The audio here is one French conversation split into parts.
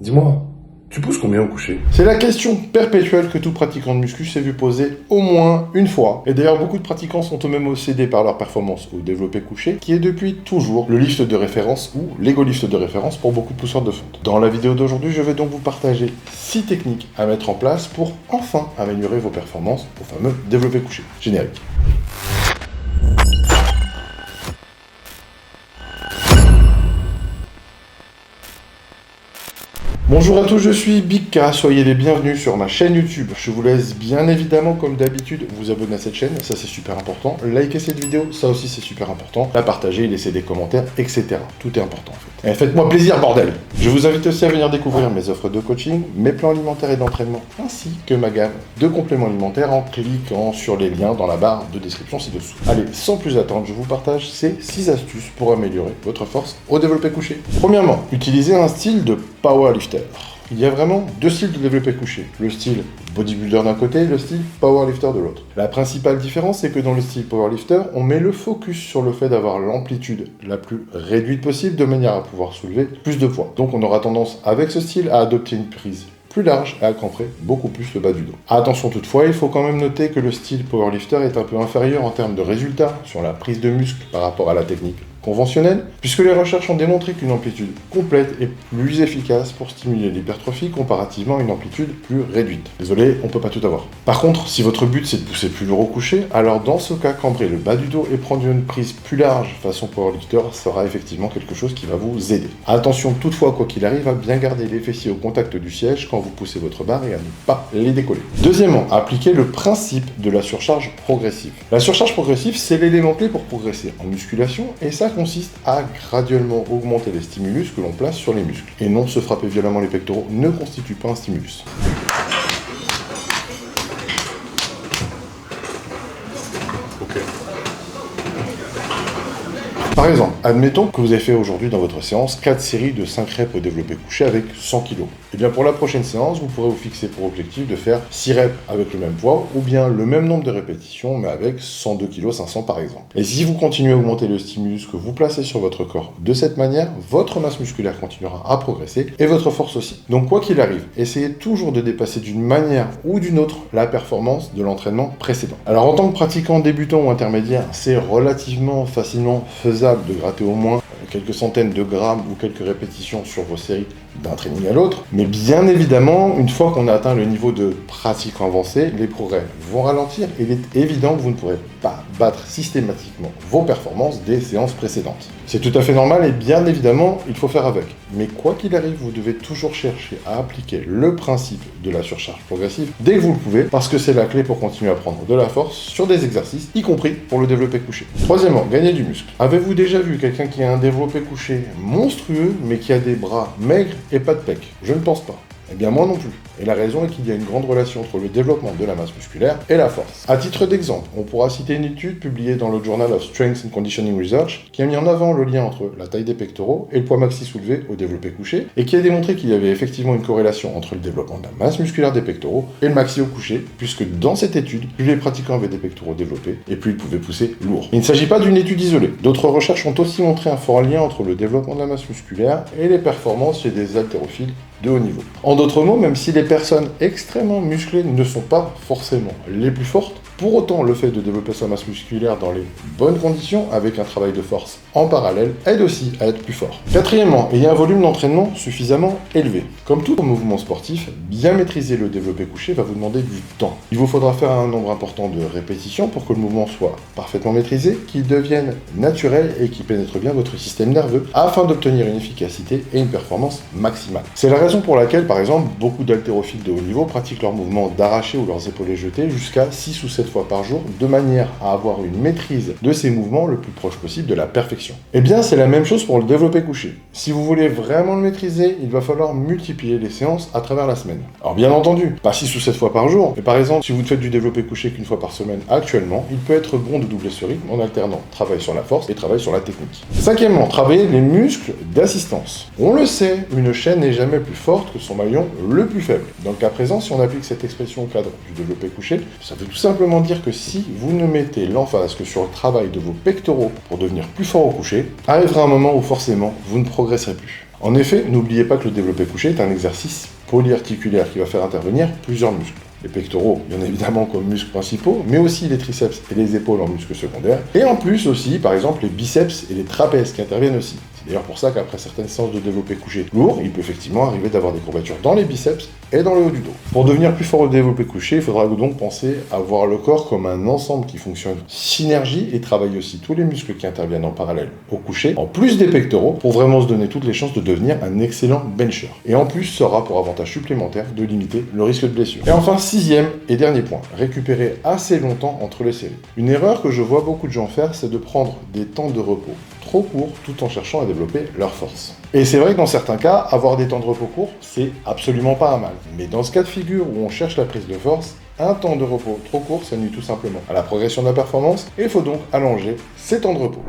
Dis-moi, tu pousses combien au coucher? C'est la question perpétuelle que tout pratiquant de muscu s'est vu poser au moins une fois. Et d'ailleurs, beaucoup de pratiquants sont eux-mêmes obsédés par leur performance au développé couché, qui est depuis toujours le lift de référence ou l'ego lift de référence pour beaucoup de pousseurs de fonte. Dans la vidéo d'aujourd'hui, je vais donc vous partager 6 techniques à mettre en place pour enfin améliorer vos performances au fameux développé couché. Générique. Bonjour à tous, je suis Big K, soyez les bienvenus sur ma chaîne YouTube. Je vous laisse bien évidemment, comme d'habitude, vous abonner à cette chaîne, ça c'est super important. Liker cette vidéo, ça aussi c'est super important. La partager, laisser des commentaires, etc. Tout est important en fait. Et faites-moi plaisir, bordel! Je vous invite aussi à venir découvrir mes offres de coaching, mes plans alimentaires et d'entraînement, ainsi que ma gamme de compléments alimentaires en cliquant sur les liens dans la barre de description ci-dessous. Allez, sans plus attendre, je vous partage ces 6 astuces pour améliorer votre force au développé couché. Premièrement, utilisez un style de powerlifter. Il y a vraiment 2 styles de développé couché, le style bodybuilder d'un côté et le style powerlifter de l'autre. La principale différence, c'est que dans le style powerlifter, on met le focus sur le fait d'avoir l'amplitude la plus réduite possible de manière à pouvoir soulever plus de poids. Donc on aura tendance avec ce style à adopter une prise plus large et à cramprer beaucoup plus le bas du dos. Attention toutefois, il faut quand même noter que le style powerlifter est un peu inférieur en termes de résultats sur la prise de muscle par rapport à la technique conventionnelle, puisque les recherches ont démontré qu'une amplitude complète est plus efficace pour stimuler l'hypertrophie comparativement à une amplitude plus réduite. Désolé, on peut pas tout avoir. Par contre, si votre but c'est de pousser plus lourd au coucher, alors dans ce cas, cambrer le bas du dos et prendre une prise plus large façon powerlifter sera effectivement quelque chose qui va vous aider. Attention toutefois, quoi qu'il arrive, à bien garder les fessiers au contact du siège quand vous poussez votre barre et à ne pas les décoller. Deuxièmement, appliquez le principe de la surcharge progressive. La surcharge progressive, c'est l'élément clé pour progresser en musculation et ça consiste à graduellement augmenter les stimulus que l'on place sur les muscles. Et non, se frapper violemment les pectoraux ne constitue pas un stimulus. Par exemple, admettons que vous avez fait aujourd'hui dans votre séance 4 séries de 5 reps au développé couché avec 100 kg. Et bien pour la prochaine séance, vous pourrez vous fixer pour objectif de faire 6 reps avec le même poids ou bien le même nombre de répétitions mais avec 102 kg 500 par exemple. Et si vous continuez à augmenter le stimulus que vous placez sur votre corps de cette manière, votre masse musculaire continuera à progresser et votre force aussi. Donc quoi qu'il arrive, essayez toujours de dépasser d'une manière ou d'une autre la performance de l'entraînement précédent. Alors en tant que pratiquant débutant ou intermédiaire, c'est relativement facilement faisable de gratter au moins quelques centaines de grammes ou quelques répétitions sur vos séries d'un training à l'autre, mais bien évidemment, une fois qu'on a atteint le niveau de pratique avancé, les progrès vont ralentir et il est évident que vous ne pourrez pas battre systématiquement vos performances des séances précédentes. C'est tout à fait normal et bien évidemment, il faut faire avec. Mais quoi qu'il arrive, vous devez toujours chercher à appliquer le principe de la surcharge progressive dès que vous le pouvez, parce que c'est la clé pour continuer à prendre de la force sur des exercices, y compris pour le développé couché. Troisièmement, gagner du muscle. Avez-vous déjà vu quelqu'un qui a un développé couché monstrueux, mais qui a des bras maigres et pas de pec? Je ne pense pas. Eh bien moi non plus. Et la raison est qu'il y a une grande relation entre le développement de la masse musculaire et la force. À titre d'exemple, on pourra citer une étude publiée dans le Journal of Strength and Conditioning Research qui a mis en avant le lien entre la taille des pectoraux et le poids maxi soulevé au développé couché et qui a démontré qu'il y avait effectivement une corrélation entre le développement de la masse musculaire des pectoraux et le maxi au couché, puisque dans cette étude, plus les pratiquants avaient des pectoraux développés et plus ils pouvaient pousser lourd. Il ne s'agit pas d'une étude isolée. D'autres recherches ont aussi montré un fort lien entre le développement de la masse musculaire et les performances chez des haltérophiles de haut niveau. En d'autres mots, même si les personnes extrêmement musclées ne sont pas forcément les plus fortes, pour autant, le fait de développer sa masse musculaire dans les bonnes conditions, avec un travail de force en parallèle, aide aussi à être plus fort. Quatrièmement, ayez un volume d'entraînement suffisamment élevé. Comme tout mouvement sportif, bien maîtriser le développé couché va vous demander du temps. Il vous faudra faire un nombre important de répétitions pour que le mouvement soit parfaitement maîtrisé, qu'il devienne naturel et qu'il pénètre bien votre système nerveux, afin d'obtenir une efficacité et une performance maximale. C'est la raison pour laquelle, par exemple, beaucoup d'haltérophiles de haut niveau pratiquent leurs mouvements d'arraché ou leurs épaules jetées jusqu'à 6 ou 7 fois par jour, de manière à avoir une maîtrise de ces mouvements le plus proche possible de la perfection. Eh bien, c'est la même chose pour le développé couché. Si vous voulez vraiment le maîtriser, il va falloir multiplier les séances à travers la semaine. Alors bien entendu, pas 6 ou 7 fois par jour, mais par exemple, si vous ne faites du développé couché qu'une fois par semaine actuellement, il peut être bon de doubler ce rythme en alternant travail sur la force et travail sur la technique. Cinquièmement, travailler les muscles d'assistance. On le sait, une chaîne n'est jamais plus forte que son maillon le plus faible. Donc à présent, si on applique cette expression au cadre du développé couché, ça veut tout simplement simplement dire que si vous ne mettez l'emphase que sur le travail de vos pectoraux pour devenir plus fort au coucher, arrivera un moment où forcément vous ne progresserez plus. En effet, n'oubliez pas que le développé couché est un exercice polyarticulaire qui va faire intervenir plusieurs muscles. Les pectoraux, bien évidemment, comme muscles principaux, mais aussi les triceps et les épaules en muscles secondaires. Et en plus aussi, par exemple, les biceps et les trapèzes qui interviennent aussi. C'est d'ailleurs pour ça qu'après certaines séances de développé couché lourd, il peut effectivement arriver d'avoir des courbatures dans les biceps et dans le haut du dos. Pour devenir plus fort au développé couché, il faudra donc penser à voir le corps comme un ensemble qui fonctionne synergie et travailler aussi tous les muscles qui interviennent en parallèle au couché, en plus des pectoraux, pour vraiment se donner toutes les chances de devenir un excellent bencher. Et en plus, ça aura pour avantage supplémentaire de limiter le risque de blessure. Et enfin, sixième et dernier point, récupérer assez longtemps entre les séries. Une erreur que je vois beaucoup de gens faire, c'est de prendre des temps de repos trop courts tout en cherchant à développer leur force. Et c'est vrai que dans certains cas, avoir des temps de repos courts, c'est absolument pas un mal. Mais dans ce cas de figure où on cherche la prise de force, un temps de repos trop court, ça nuit tout simplement à la progression de la performance, et il faut donc allonger ces temps de repos.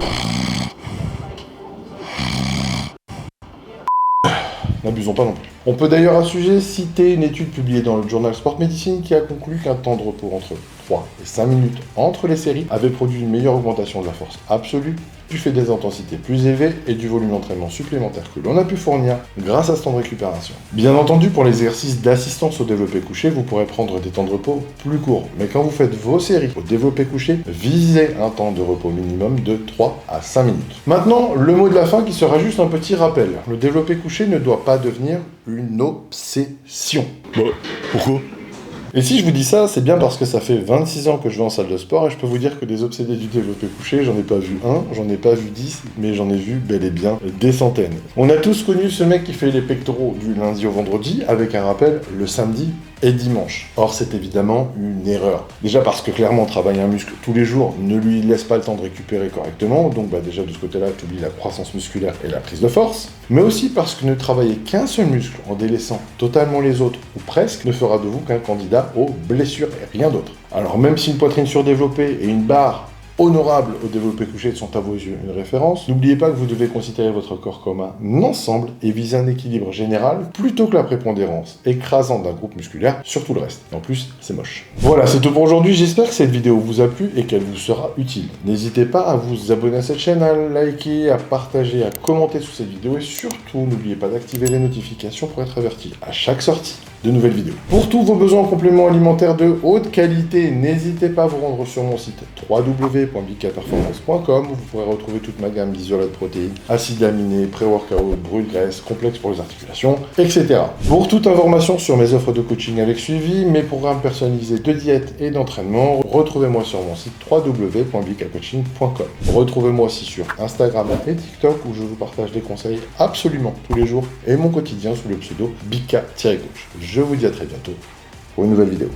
N'abusons pas non plus. On peut d'ailleurs à ce sujet citer une étude publiée dans le journal Sport Medicine qui a conclu qu'un temps de repos entre 3 et 5 minutes entre les séries avait produit une meilleure augmentation de la force absolue, du fait des intensités plus élevées et du volume d'entraînement supplémentaire que l'on a pu fournir grâce à ce temps de récupération. Bien entendu, pour les exercices d'assistance au développé couché, vous pourrez prendre des temps de repos plus courts. Mais quand vous faites vos séries au développé couché, visez un temps de repos minimum de 3 à 5 minutes. Maintenant, le mot de la fin qui sera juste un petit rappel. Le développé couché ne doit pas devenir une obsession. Pourquoi? Et si je vous dis ça, c'est bien parce que ça fait 26 ans que je vais en salle de sport et je peux vous dire que des obsédés du développé couché, j'en ai pas vu un, j'en ai pas vu 10, mais j'en ai vu bel et bien des centaines. On a tous connu ce mec qui fait les pectoraux du lundi au vendredi avec un rappel le samedi et dimanche. Or, c'est évidemment une erreur. Déjà parce que clairement, travailler un muscle tous les jours ne lui laisse pas le temps de récupérer correctement, donc déjà de ce côté-là, tu oublies la croissance musculaire et la prise de force, mais aussi parce que ne travailler qu'un seul muscle en délaissant totalement les autres, ou presque, ne fera de vous qu'un candidat aux blessures et rien d'autre. Alors même si une poitrine surdéveloppée et une barre honorables au développé couché sont à vos yeux une référence, n'oubliez pas que vous devez considérer votre corps comme un ensemble et viser un équilibre général plutôt que la prépondérance écrasante d'un groupe musculaire sur tout le reste. En plus, c'est moche. Voilà, c'est tout pour aujourd'hui. J'espère que cette vidéo vous a plu et qu'elle vous sera utile. N'hésitez pas à vous abonner à cette chaîne, à liker, à partager, à commenter sous cette vidéo et surtout, n'oubliez pas d'activer les notifications pour être averti à chaque sortie de nouvelles vidéos. Pour tous vos besoins en compléments alimentaires de haute qualité, n'hésitez pas à vous rendre sur mon site www.bikaperformance.com où vous pourrez retrouver toute ma gamme d'isolates de protéines, acides aminés, pré-workout, brûle graisse, complexes pour les articulations, etc. Pour toute information sur mes offres de coaching avec suivi, mes programmes personnalisés de diète et d'entraînement, retrouvez-moi sur mon site www.bikacoaching.com. Retrouvez-moi aussi sur Instagram et TikTok où je vous partage des conseils absolument tous les jours et mon quotidien sous le pseudo Bika-coach. Je vous dis à très bientôt pour une nouvelle vidéo.